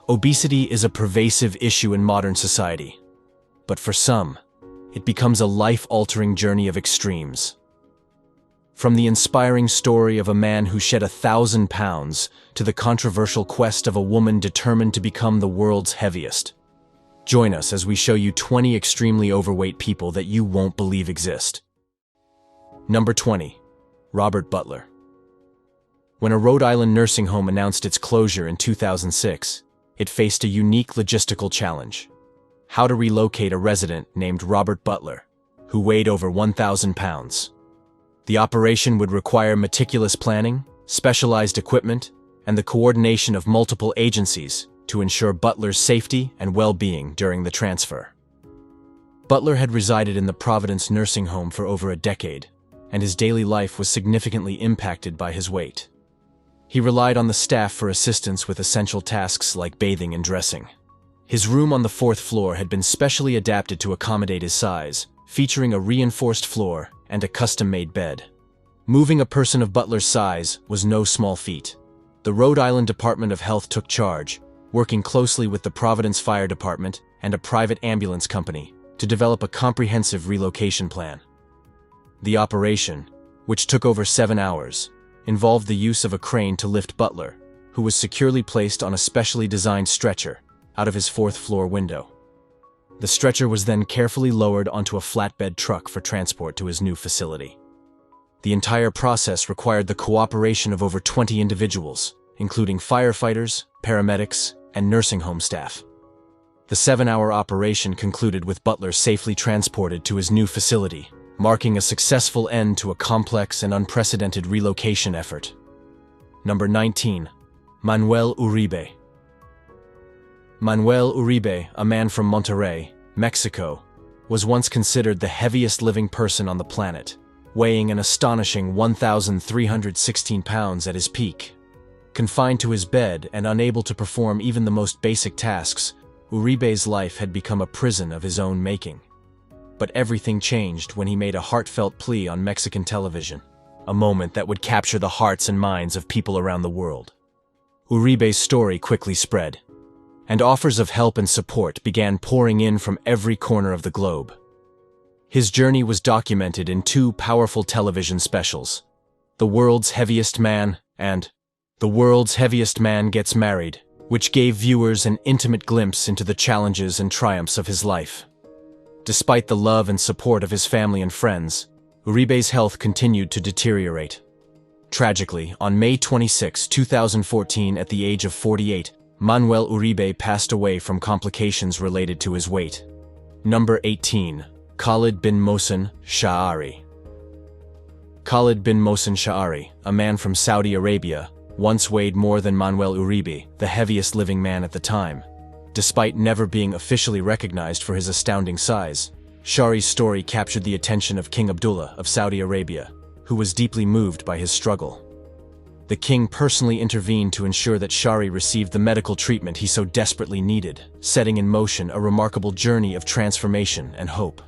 Obesity is a pervasive issue in modern society, but for some, it becomes a life-altering journey of extremes. From the inspiring story of a man who shed 1,000 pounds to the controversial quest of a woman determined to become the world's heaviest. Join us as we show you 20 extremely overweight people that you won't believe exist. Number 20. Robert Butler. When a Rhode Island nursing home announced its closure in 2006, it faced a unique logistical challenge: how to relocate a resident named Robert Butler, who weighed over 1,000 pounds. The operation would require meticulous planning, specialized equipment, and the coordination of multiple agencies to ensure Butler's safety and well-being during the transfer. Butler had resided in the Providence nursing home for over a decade, and his daily life was significantly impacted by his weight. He relied on the staff for assistance with essential tasks like bathing and dressing. His room on the 4th floor had been specially adapted to accommodate his size, featuring a reinforced floor and a custom-made bed. Moving a person of Butler's size was no small feat. The Rhode Island Department of Health took charge, working closely with the Providence Fire Department and a private ambulance company to develop a comprehensive relocation plan. The operation, which took over 7 hours, involved the use of a crane to lift Butler, who was securely placed on a specially designed stretcher, out of his 4th floor window. The stretcher was then carefully lowered onto a flatbed truck for transport to his new facility. The entire process required the cooperation of over 20 individuals, including firefighters, paramedics, and nursing home staff. The 7-hour operation concluded with Butler safely transported to his new facility, marking a successful end to a complex and unprecedented relocation effort. Number 19. Manuel Uribe. Manuel Uribe, a man from Monterrey, Mexico, was once considered the heaviest living person on the planet, weighing an astonishing 1,316 pounds at his peak. Confined to his bed and unable to perform even the most basic tasks, Uribe's life had become a prison of his own making. But everything changed when he made a heartfelt plea on Mexican television, a moment that would capture the hearts and minds of people around the world. Uribe's story quickly spread, and offers of help and support began pouring in from every corner of the globe. His journey was documented in 2 powerful television specials, The World's Heaviest Man and The World's Heaviest Man Gets Married, which gave viewers an intimate glimpse into the challenges and triumphs of his life. Despite the love and support of his family and friends, Uribe's health continued to deteriorate. Tragically, on May 26, 2014, at the age of 48, Manuel Uribe passed away from complications related to his weight. Number 18. Khalid bin Mohsen Sha'ari. Khalid bin Mohsen Sha'ari, a man from Saudi Arabia, once weighed more than Manuel Uribe, the heaviest living man at the time. Despite never being officially recognized for his astounding size, Sha'ari's story captured the attention of King Abdullah of Saudi Arabia, who was deeply moved by his struggle. The king personally intervened to ensure that Sha'ari received the medical treatment he so desperately needed, setting in motion a remarkable journey of transformation and hope.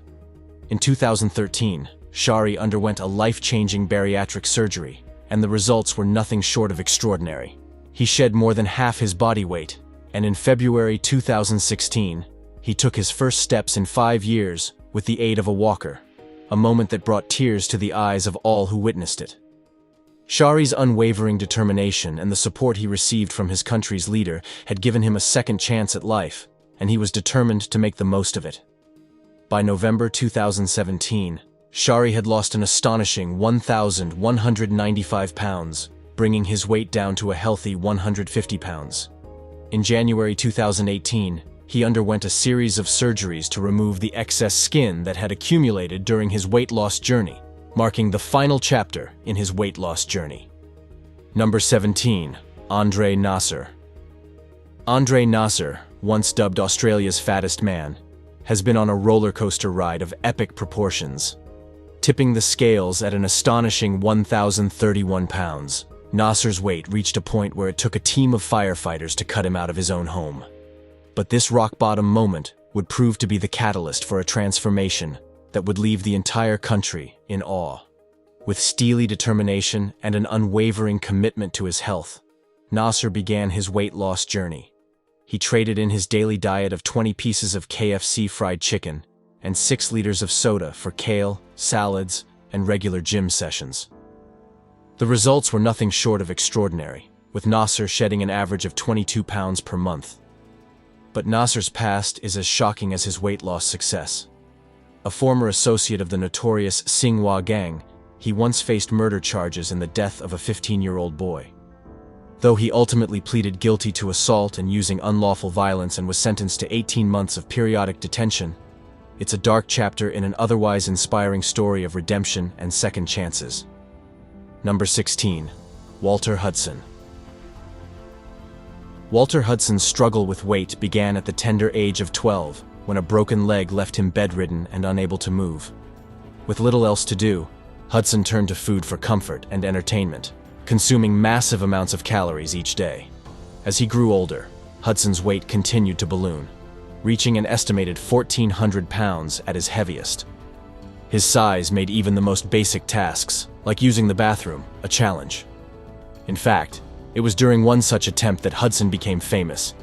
In 2013, Sha'ari underwent a life-changing bariatric surgery, and the results were nothing short of extraordinary. He shed more than half his body weight, and in February 2016, he took his first steps in 5 years with the aid of a walker, a moment that brought tears to the eyes of all who witnessed it. Sha'ari's unwavering determination and the support he received from his country's leader had given him a second chance at life, and he was determined to make the most of it. By November 2017, Sha'ari had lost an astonishing 1,195 pounds, bringing his weight down to a healthy 150 pounds. In January 2018, he underwent a series of surgeries to remove the excess skin that had accumulated during his weight loss journey, marking the final chapter in his weight loss journey. Number 17. Andre Nasser. Andre Nasser, once dubbed Australia's fattest man, has been on a roller coaster ride of epic proportions. Tipping the scales at an astonishing 1,031 pounds, Nasser's weight reached a point where it took a team of firefighters to cut him out of his own home. But this rock-bottom moment would prove to be the catalyst for a transformation that would leave the entire country in awe. With steely determination and an unwavering commitment to his health, Nasser began his weight loss journey. He traded in his daily diet of 20 pieces of KFC fried chicken and 6 liters of soda for kale, salads, and regular gym sessions. The results were nothing short of extraordinary, with Nasser shedding an average of 22 pounds per month. But Nasser's past is as shocking as his weight loss success. A former associate of the notorious Singhua gang, he once faced murder charges in the death of a 15-year-old boy. Though he ultimately pleaded guilty to assault and using unlawful violence and was sentenced to 18 months of periodic detention, it's a dark chapter in an otherwise inspiring story of redemption and second chances. Number 16. Walter Hudson. Walter Hudson's struggle with weight began at the tender age of 12, when a broken leg left him bedridden and unable to move. With little else to do, Hudson turned to food for comfort and entertainment, consuming massive amounts of calories each day. As he grew older, Hudson's weight continued to balloon, reaching an estimated 1,400 pounds at his heaviest. His size made even the most basic tasks, like using the bathroom, a challenge. In fact, it was during one such attempt that Hudson became famous,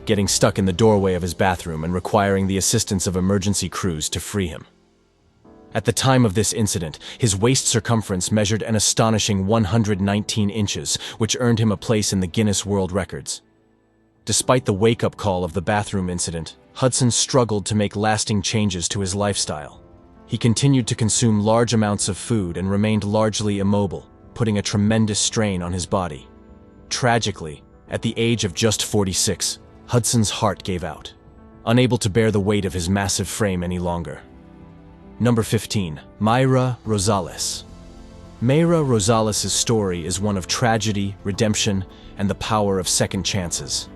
getting stuck in the doorway of his bathroom and requiring the assistance of emergency crews to free him. At the time of this incident, his waist circumference measured an astonishing 119 inches, which earned him a place in the Guinness World Records. Despite the wake-up call of the bathroom incident, Hudson struggled to make lasting changes to his lifestyle. He continued to consume large amounts of food and remained largely immobile, putting a tremendous strain on his body. Tragically, at the age of just 46, Hudson's heart gave out, unable to bear the weight of his massive frame any longer. Number 15. Mayra Rosales. Mayra Rosales' story is one of tragedy, redemption, and the power of second chances.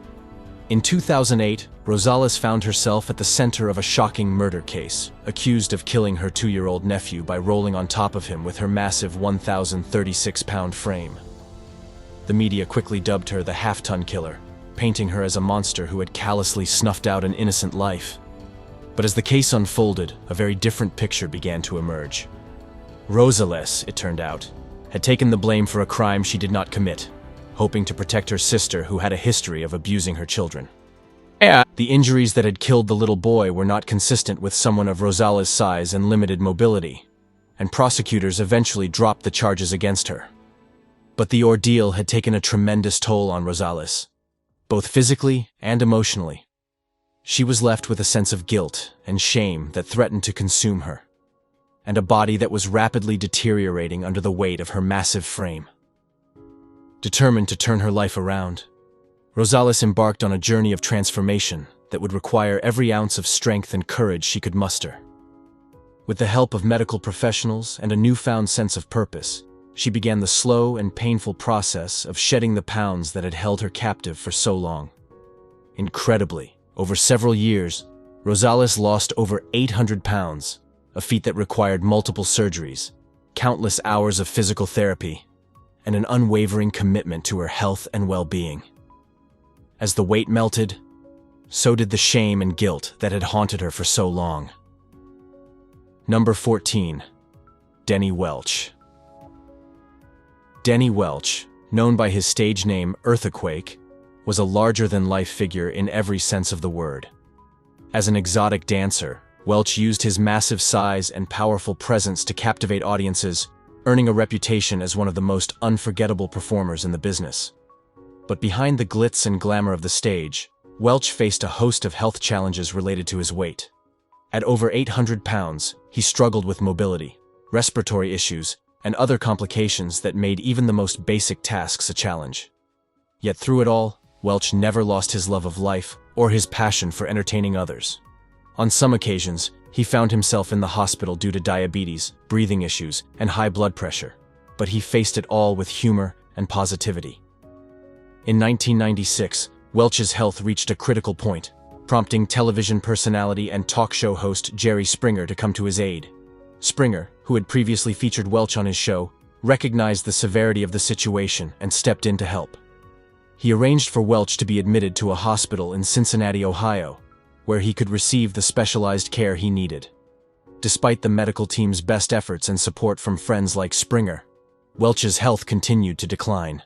In 2008, Rosales found herself at the center of a shocking murder case, accused of killing her 2-year-old nephew by rolling on top of him with her massive 1,036-pound frame. The media quickly dubbed her the half-ton killer, painting her as a monster who had callously snuffed out an innocent life. But as the case unfolded, a very different picture began to emerge. Rosales, it turned out, had taken the blame for a crime she did not commit, hoping to protect her sister who had a history of abusing her children. The injuries that had killed the little boy were not consistent with someone of Rosales' size and limited mobility, and prosecutors eventually dropped the charges against her. But the ordeal had taken a tremendous toll on Rosales, both physically and emotionally. She was left with a sense of guilt and shame that threatened to consume her, and a body that was rapidly deteriorating under the weight of her massive frame. Determined to turn her life around, Rosales embarked on a journey of transformation that would require every ounce of strength and courage she could muster. With the help of medical professionals and a newfound sense of purpose, she began the slow and painful process of shedding the pounds that had held her captive for so long. Incredibly, over several years, Rosales lost over 800 pounds, a feat that required multiple surgeries, countless hours of physical therapy, and an unwavering commitment to her health and well-being. As the weight melted, so did the shame and guilt that had haunted her for so long. Number 14. Denny Welch. Denny Welch, known by his stage name Earthquake, was a larger-than-life figure in every sense of the word. As an exotic dancer, Welch used his massive size and powerful presence to captivate audiences, earning a reputation as one of the most unforgettable performers in the business. But behind the glitz and glamour of the stage, Welch faced a host of health challenges related to his weight. At over 800 pounds, he struggled with mobility, respiratory issues, and other complications that made even the most basic tasks a challenge. Yet through it all, Welch never lost his love of life or his passion for entertaining others. On some occasions, he found himself in the hospital due to diabetes, breathing issues, and high blood pressure, but he faced it all with humor and positivity. In 1996, Welch's health reached a critical point, prompting television personality and talk show host Jerry Springer to come to his aid. Springer, who had previously featured Welch on his show, recognized the severity of the situation and stepped in to help. He arranged for Welch to be admitted to a hospital in Cincinnati, Ohio, where he could receive the specialized care he needed. Despite the medical team's best efforts and support from friends like Springer, Welch's health continued to decline.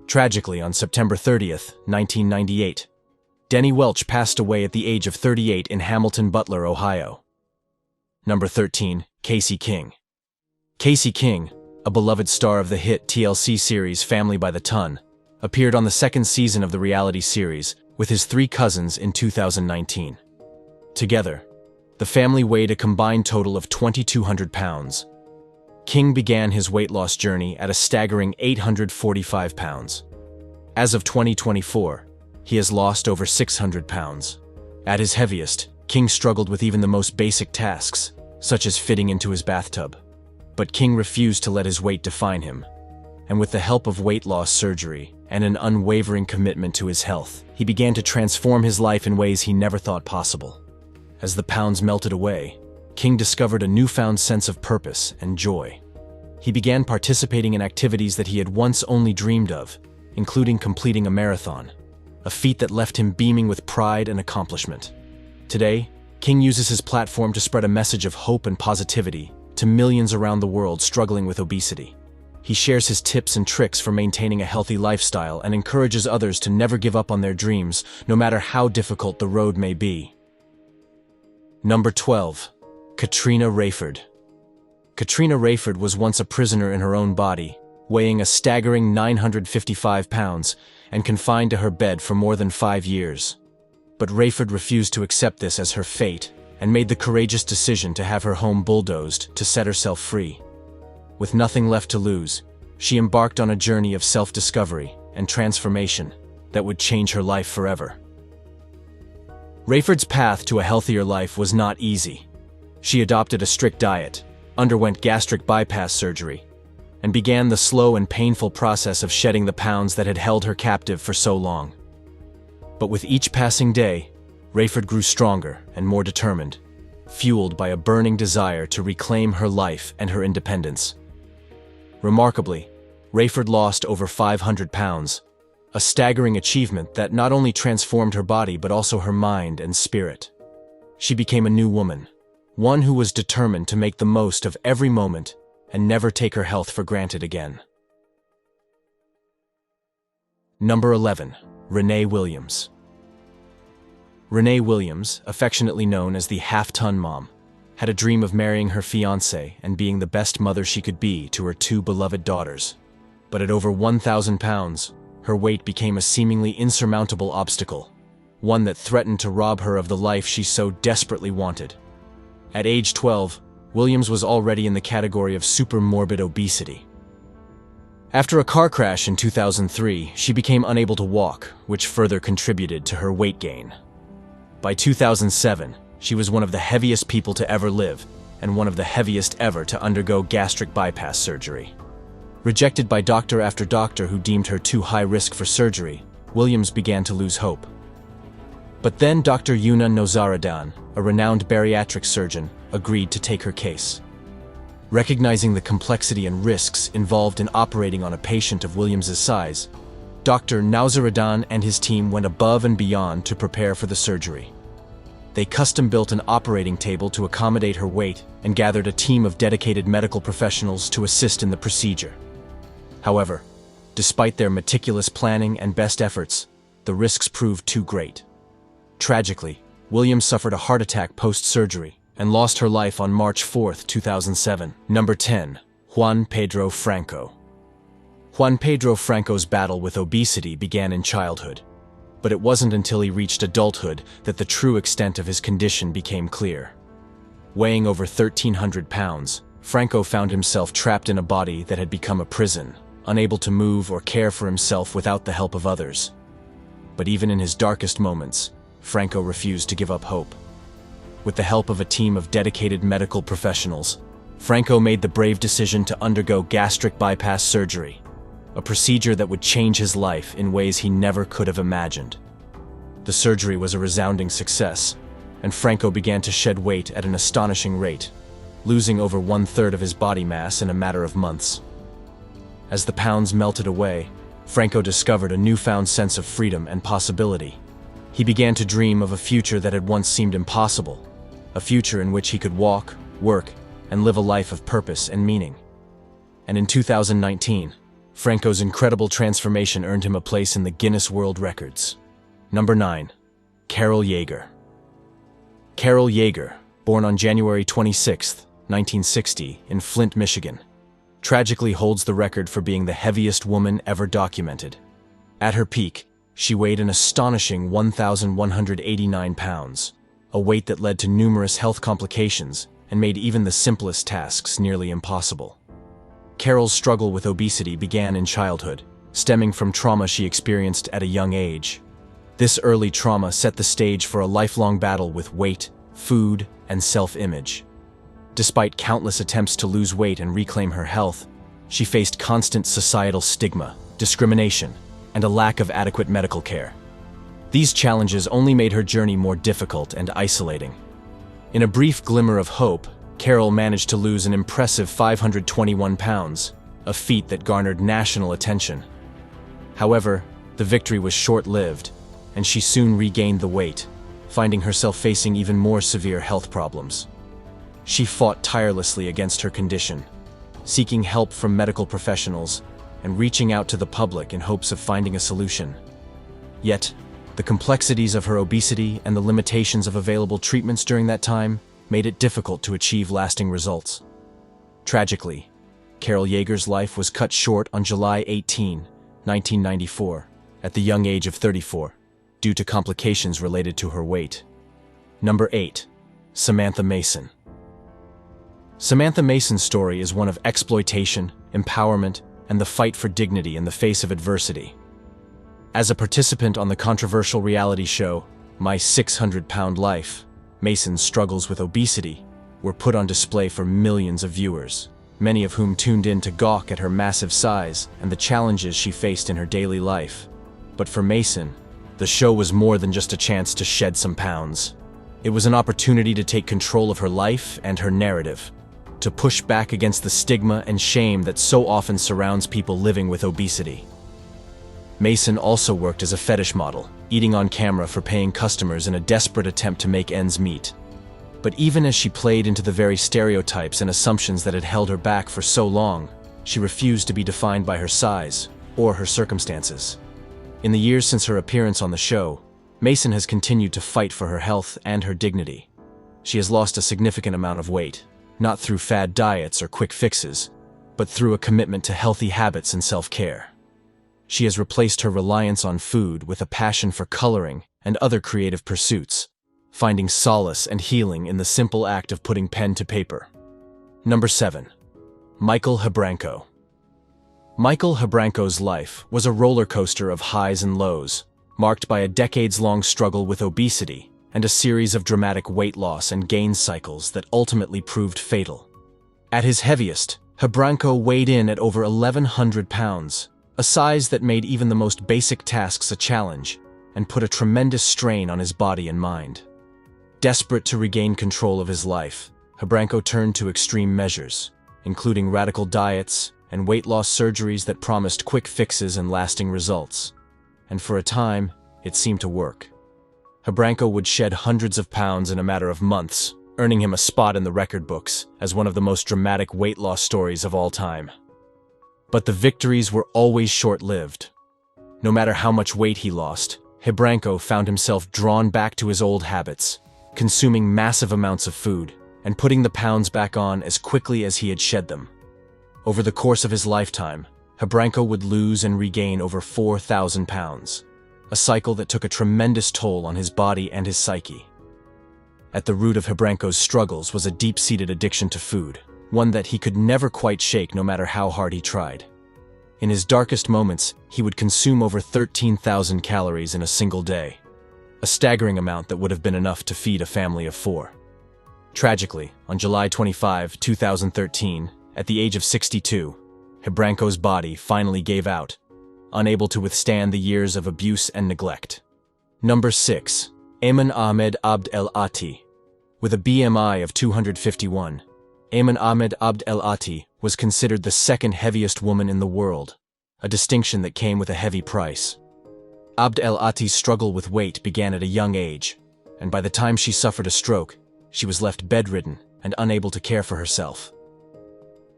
Tragically, on September 30th, 1998, Denny Welch passed away at the age of 38 in Hamilton Butler, Ohio. Number 13. Casey King. Casey King, a beloved star of the hit TLC series Family by the Ton, appeared on the second season of the reality series with his 3 cousins in 2019. Together, the family weighed a combined total of 2,200 pounds. King began his weight loss journey at a staggering 845 pounds. As of 2024, he has lost over 600 pounds. At his heaviest, King struggled with even the most basic tasks, such as fitting into his bathtub. But King refused to let his weight define him, and with the help of weight loss surgery and an unwavering commitment to his health, he began to transform his life in ways he never thought possible. As the pounds melted away, King discovered a newfound sense of purpose and joy. He began participating in activities that he had once only dreamed of, including completing a marathon, a feat that left him beaming with pride and accomplishment. Today, King uses his platform to spread a message of hope and positivity to millions around the world struggling with obesity. He shares his tips and tricks for maintaining a healthy lifestyle and encourages others to never give up on their dreams, no matter how difficult the road may be. Number 12. Katrina Rayford. Katrina Rayford was once a prisoner in her own body, weighing a staggering 955 pounds and confined to her bed for more than 5 years. But Rayford refused to accept this as her fate and made the courageous decision to have her home bulldozed to set herself free. With nothing left to lose, she embarked on a journey of self-discovery and transformation that would change her life forever. Rayford's path to a healthier life was not easy. She adopted a strict diet, underwent gastric bypass surgery, and began the slow and painful process of shedding the pounds that had held her captive for so long. But with each passing day, Rayford grew stronger and more determined, fueled by a burning desire to reclaim her life and her independence. Remarkably, Rayford lost over 500 pounds, a staggering achievement that not only transformed her body but also her mind and spirit. She became a new woman, one who was determined to make the most of every moment and never take her health for granted again. Number 11. Renee Williams. Renee Williams, affectionately known as the half-ton mom, had a dream of marrying her fiancé and being the best mother she could be to her 2 beloved daughters. But at over 1,000 pounds, her weight became a seemingly insurmountable obstacle, one that threatened to rob her of the life she so desperately wanted. At age 12, Williams was already in the category of super-morbid obesity. After a car crash in 2003, she became unable to walk, which further contributed to her weight gain. By 2007, she was one of the heaviest people to ever live, and one of the heaviest ever to undergo gastric bypass surgery. Rejected by doctor after doctor who deemed her too high risk for surgery, Williams began to lose hope. But then Dr. Yuna Nozaradan, a renowned bariatric surgeon, agreed to take her case. Recognizing the complexity and risks involved in operating on a patient of Williams's size, Dr. Nozaradan and his team went above and beyond to prepare for the surgery. They custom-built an operating table to accommodate her weight and gathered a team of dedicated medical professionals to assist in the procedure. However, despite their meticulous planning and best efforts, the risks proved too great. Tragically, Williams suffered a heart attack post-surgery and lost her life on March 4, 2007. Number 10. Juan Pedro Franco. Juan Pedro Franco's battle with obesity began in childhood, but it wasn't until he reached adulthood that the true extent of his condition became clear. Weighing over 1,300 pounds, Franco found himself trapped in a body that had become a prison, unable to move or care for himself without the help of others. But even in his darkest moments, Franco refused to give up hope. With the help of a team of dedicated medical professionals, Franco made the brave decision to undergo gastric bypass surgery, a procedure that would change his life in ways he never could have imagined. The surgery was a resounding success, and Franco began to shed weight at an astonishing rate, losing over 1/3 of his body mass in a matter of months. As the pounds melted away, Franco discovered a newfound sense of freedom and possibility. He began to dream of a future that had once seemed impossible, a future in which he could walk, work, and live a life of purpose and meaning. And in 2019, Franco's incredible transformation earned him a place in the Guinness World Records. Number 9. Carol Yeager. Carol Yeager, born on January 26, 1960, in Flint, Michigan, tragically holds the record for being the heaviest woman ever documented. At her peak, she weighed an astonishing 1,189 pounds, a weight that led to numerous health complications and made even the simplest tasks nearly impossible. Carol's struggle with obesity began in childhood, stemming from trauma she experienced at a young age. This early trauma set the stage for a lifelong battle with weight, food, and self-image. Despite countless attempts to lose weight and reclaim her health, she faced constant societal stigma, discrimination, and a lack of adequate medical care. These challenges only made her journey more difficult and isolating. In a brief glimmer of hope, Carol managed to lose an impressive 521 pounds, a feat that garnered national attention. However, the victory was short-lived, and she soon regained the weight, finding herself facing even more severe health problems. She fought tirelessly against her condition, seeking help from medical professionals and reaching out to the public in hopes of finding a solution. Yet, the complexities of her obesity and the limitations of available treatments during that time made it difficult to achieve lasting results. Tragically, Carol Yeager's life was cut short on July 18, 1994, at the young age of 34, due to complications related to her weight. Number 8. Samantha Mason. Samantha Mason's story is one of exploitation, empowerment, and the fight for dignity in the face of adversity. As a participant on the controversial reality show, My 600-Pound Life, Mason's struggles with obesity were put on display for millions of viewers, many of whom tuned in to gawk at her massive size and the challenges she faced in her daily life. But for Mason, the show was more than just a chance to shed some pounds. It was an opportunity to take control of her life and her narrative, to push back against the stigma and shame that so often surrounds people living with obesity. Mason also worked as a fetish model, eating on camera for paying customers in a desperate attempt to make ends meet. But even as she played into the very stereotypes and assumptions that had held her back for so long, she refused to be defined by her size or her circumstances. In the years since her appearance on the show, Mason has continued to fight for her health and her dignity. She has lost a significant amount of weight, not through fad diets or quick fixes, but through a commitment to healthy habits and self-care. She has replaced her reliance on food with a passion for coloring and other creative pursuits, finding solace and healing in the simple act of putting pen to paper. Number 7. Michael Habranko. Michael Habranko's life was a roller coaster of highs and lows, marked by a decades-long struggle with obesity and a series of dramatic weight loss and gain cycles that ultimately proved fatal. At his heaviest, Habranko weighed in at over 1,100 pounds, a size that made even the most basic tasks a challenge and put a tremendous strain on his body and mind. Desperate to regain control of his life, Habranko turned to extreme measures, including radical diets and weight loss surgeries that promised quick fixes and lasting results. And for a time, it seemed to work. Habranko would shed hundreds of pounds in a matter of months, earning him a spot in the record books as one of the most dramatic weight loss stories of all time. But the victories were always short-lived. No matter how much weight he lost, Habranko found himself drawn back to his old habits, consuming massive amounts of food and putting the pounds back on as quickly as he had shed them. Over the course of his lifetime, Habranko would lose and regain over 4,000 pounds, a cycle that took a tremendous toll on his body and his psyche. At the root of Habranko's struggles was a deep-seated addiction to food, one that he could never quite shake no matter how hard he tried. In his darkest moments, he would consume over 13,000 calories in a single day, a staggering amount that would have been enough to feed a family of 4. Tragically, on July 25, 2013, at the age of 62, Habranko's body finally gave out, unable to withstand the years of abuse and neglect. Number 6. Ayman Ahmed Abd El-Atti. With a BMI of 251, Ayman Ahmed Abd El-Atti was considered the second heaviest woman in the world, a distinction that came with a heavy price. Abd El-Atti's struggle with weight began at a young age, and by the time she suffered a stroke, she was left bedridden and unable to care for herself.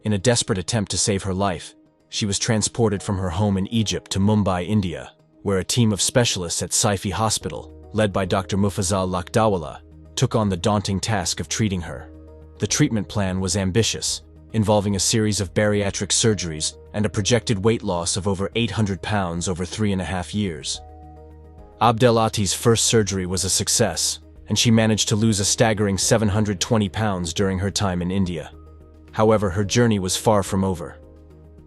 In a desperate attempt to save her life, she was transported from her home in Egypt to Mumbai, India, where a team of specialists at Saifi Hospital led by Dr. Mufazzal Lakdawala, took on the daunting task of treating her. The treatment plan was ambitious, involving a series of bariatric surgeries and a projected weight loss of over 800 pounds over 3.5 years. Abdelati's first surgery was a success, and she managed to lose a staggering 720 pounds during her time in India. However, her journey was far from over.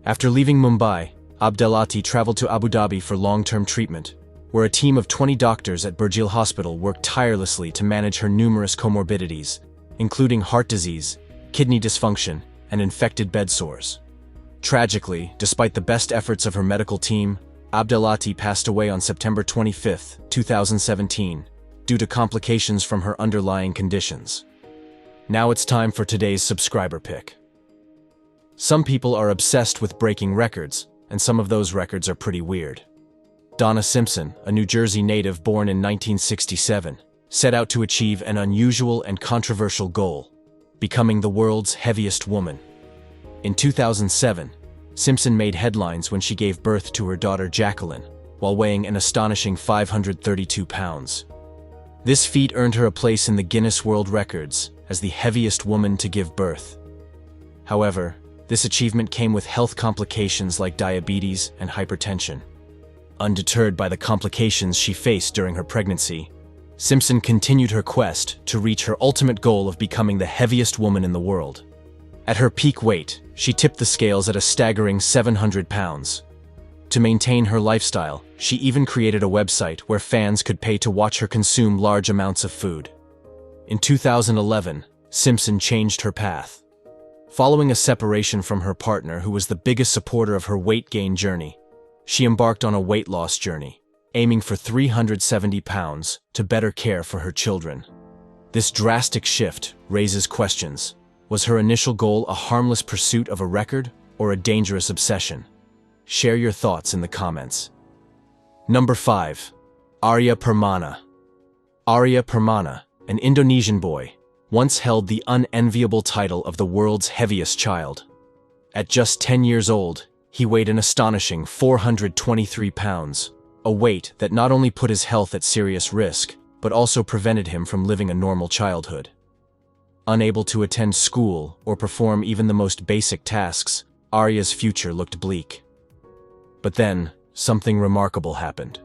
After leaving Mumbai, Abdelati traveled to Abu Dhabi for long-term treatment, where a team of 20 doctors at Burjeel Hospital worked tirelessly to manage her numerous comorbidities, including heart disease, kidney dysfunction, and infected bed sores. Tragically, despite the best efforts of her medical team, Abdelati passed away on September 25, 2017, due to complications from her underlying conditions. Now it's time for today's subscriber pick. Some people are obsessed with breaking records, and some of those records are pretty weird. Donna Simpson, a New Jersey native born in 1967, set out to achieve an unusual and controversial goal: becoming the world's heaviest woman. In 2007, Simpson made headlines when she gave birth to her daughter Jacqueline, while weighing an astonishing 532 pounds. This feat earned her a place in the Guinness World Records as the heaviest woman to give birth. However, this achievement came with health complications like diabetes and hypertension. Undeterred by the complications she faced during her pregnancy, Simpson continued her quest to reach her ultimate goal of becoming the heaviest woman in the world. At her peak weight, she tipped the scales at a staggering 700 pounds. To maintain her lifestyle, she even created a website where fans could pay to watch her consume large amounts of food. In 2011, Simpson changed her path. Following a separation from her partner, who was the biggest supporter of her weight gain journey, she embarked on a weight loss journey, aiming for 370 pounds to better care for her children. This drastic shift raises questions. Was her initial goal a harmless pursuit of a record or a dangerous obsession? Share your thoughts in the comments. Number 5. Arya Permana. Arya Permana, an Indonesian boy, once held the unenviable title of the world's heaviest child. At just 10 years old, he weighed an astonishing 423 pounds, a weight that not only put his health at serious risk, but also prevented him from living a normal childhood. Unable to attend school or perform even the most basic tasks, Arya's future looked bleak. But then, something remarkable happened.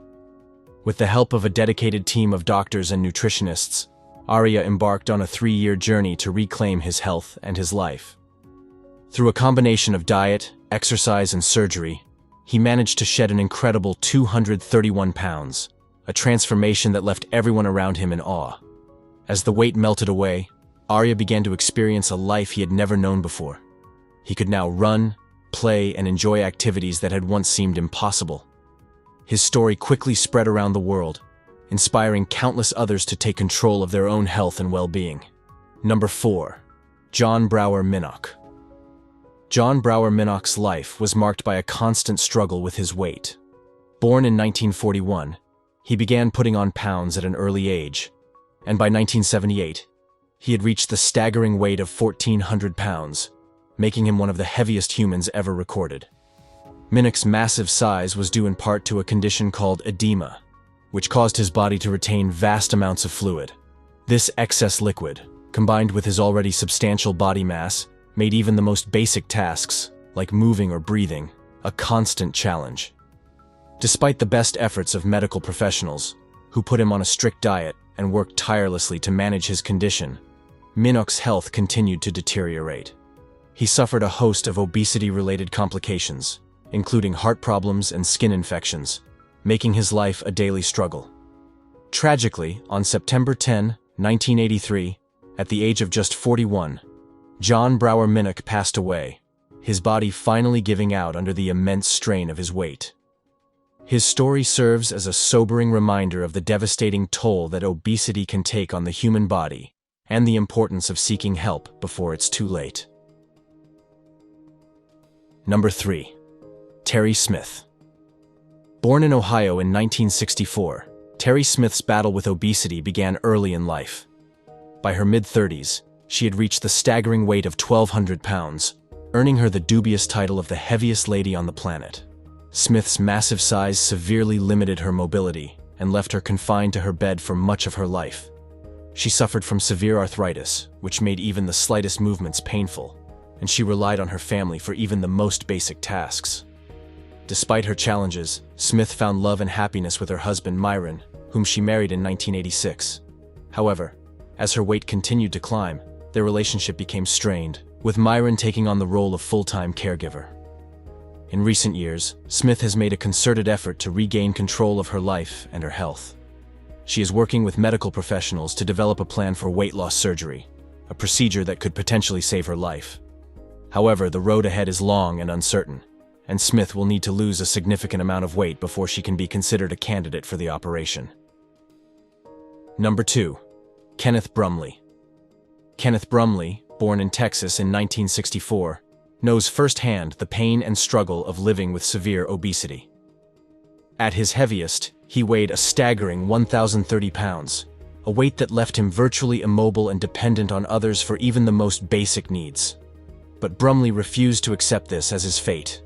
With the help of a dedicated team of doctors and nutritionists, Arya embarked on a 3-year journey to reclaim his health and his life. Through a combination of diet, exercise, and surgery, he managed to shed an incredible 231 pounds, a transformation that left everyone around him in awe. As the weight melted away, Arya began to experience a life he had never known before. He could now run, play, and enjoy activities that had once seemed impossible. His story quickly spread around the world, inspiring countless others to take control of their own health and well-being. Number 4. John Brower Minnock. John Brower Minnock's life was marked by a constant struggle with his weight. Born in 1941, he began putting on pounds at an early age, and by 1978, he had reached the staggering weight of 1,400 pounds, making him one of the heaviest humans ever recorded. Minnock's massive size was due in part to a condition called edema, which caused his body to retain vast amounts of fluid. This excess liquid, combined with his already substantial body mass, made even the most basic tasks, like moving or breathing, a constant challenge. Despite the best efforts of medical professionals, who put him on a strict diet and worked tirelessly to manage his condition, Minnock's health continued to deteriorate. He suffered a host of obesity-related complications, including heart problems and skin infections, making his life a daily struggle. Tragically, on September 10, 1983, at the age of just 41, John Brower Minnock passed away, his body finally giving out under the immense strain of his weight. His story serves as a sobering reminder of the devastating toll that obesity can take on the human body and the importance of seeking help before it's too late. Number 3. Terry Smith. Born in Ohio in 1964, Terry Smith's battle with obesity began early in life. By her mid-30s, she had reached the staggering weight of 1,200 pounds, earning her the dubious title of the heaviest lady on the planet. Smith's massive size severely limited her mobility, and left her confined to her bed for much of her life. She suffered from severe arthritis, which made even the slightest movements painful, and she relied on her family for even the most basic tasks. Despite her challenges, Smith found love and happiness with her husband Myron, whom she married in 1986. However, as her weight continued to climb, their relationship became strained, with Myron taking on the role of full-time caregiver. In recent years, Smith has made a concerted effort to regain control of her life and her health. She is working with medical professionals to develop a plan for weight loss surgery, a procedure that could potentially save her life. However, the road ahead is long and uncertain, and Smith will need to lose a significant amount of weight before she can be considered a candidate for the operation. Number 2. Kenneth Brumley. Kenneth Brumley, born in Texas in 1964, knows firsthand the pain and struggle of living with severe obesity. At his heaviest, he weighed a staggering 1,030 pounds, a weight that left him virtually immobile and dependent on others for even the most basic needs. But Brumley refused to accept this as his fate.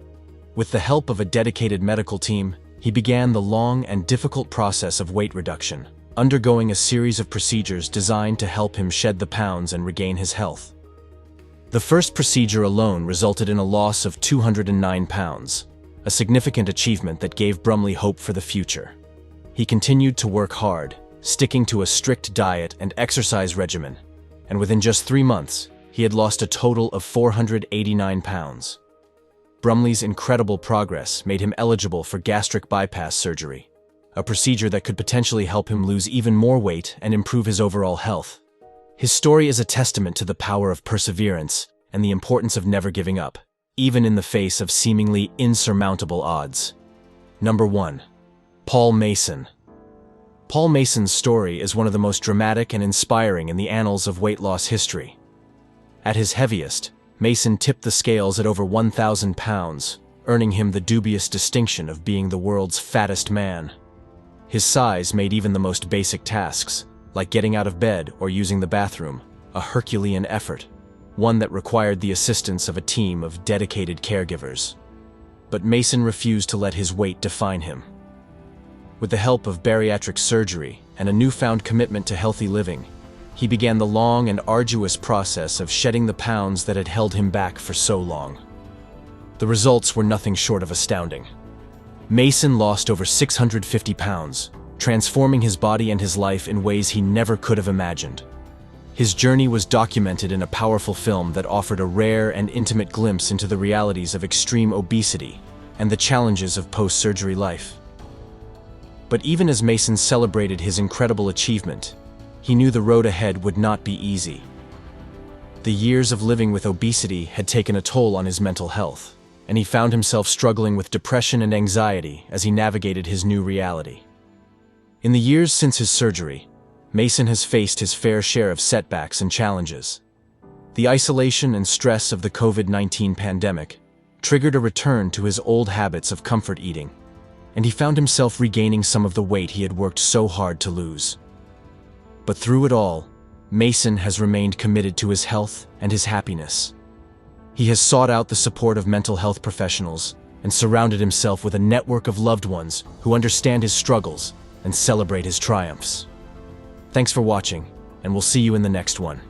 With the help of a dedicated medical team, he began the long and difficult process of weight reduction, undergoing a series of procedures designed to help him shed the pounds and regain his health. The first procedure alone resulted in a loss of 209 pounds, a significant achievement that gave Brumley hope for the future. He continued to work hard, sticking to a strict diet and exercise regimen, and within just 3 months, he had lost a total of 489 pounds. Brumley's incredible progress made him eligible for gastric bypass surgery, a procedure that could potentially help him lose even more weight and improve his overall health. His story is a testament to the power of perseverance and the importance of never giving up, even in the face of seemingly insurmountable odds. Number 1. Paul Mason. Paul Mason's story is one of the most dramatic and inspiring in the annals of weight loss history. At his heaviest, Mason tipped the scales at over 1,000 pounds, earning him the dubious distinction of being the world's fattest man. His size made even the most basic tasks, like getting out of bed or using the bathroom, a Herculean effort, one that required the assistance of a team of dedicated caregivers. But Mason refused to let his weight define him. With the help of bariatric surgery and a newfound commitment to healthy living, he began the long and arduous process of shedding the pounds that had held him back for so long. The results were nothing short of astounding. Mason lost over 650 pounds, transforming his body and his life in ways he never could have imagined. His journey was documented in a powerful film that offered a rare and intimate glimpse into the realities of extreme obesity and the challenges of post-surgery life. But even as Mason celebrated his incredible achievement, he knew the road ahead would not be easy. The years of living with obesity had taken a toll on his mental health, and he found himself struggling with depression and anxiety as he navigated his new reality. In the years since his surgery, Mason has faced his fair share of setbacks and challenges. The isolation and stress of the COVID-19 pandemic triggered a return to his old habits of comfort eating, and he found himself regaining some of the weight he had worked so hard to lose. But through it all, Mason has remained committed to his health and his happiness. He has sought out the support of mental health professionals and surrounded himself with a network of loved ones who understand his struggles and celebrate his triumphs. Thanks for watching, and we'll see you in the next one.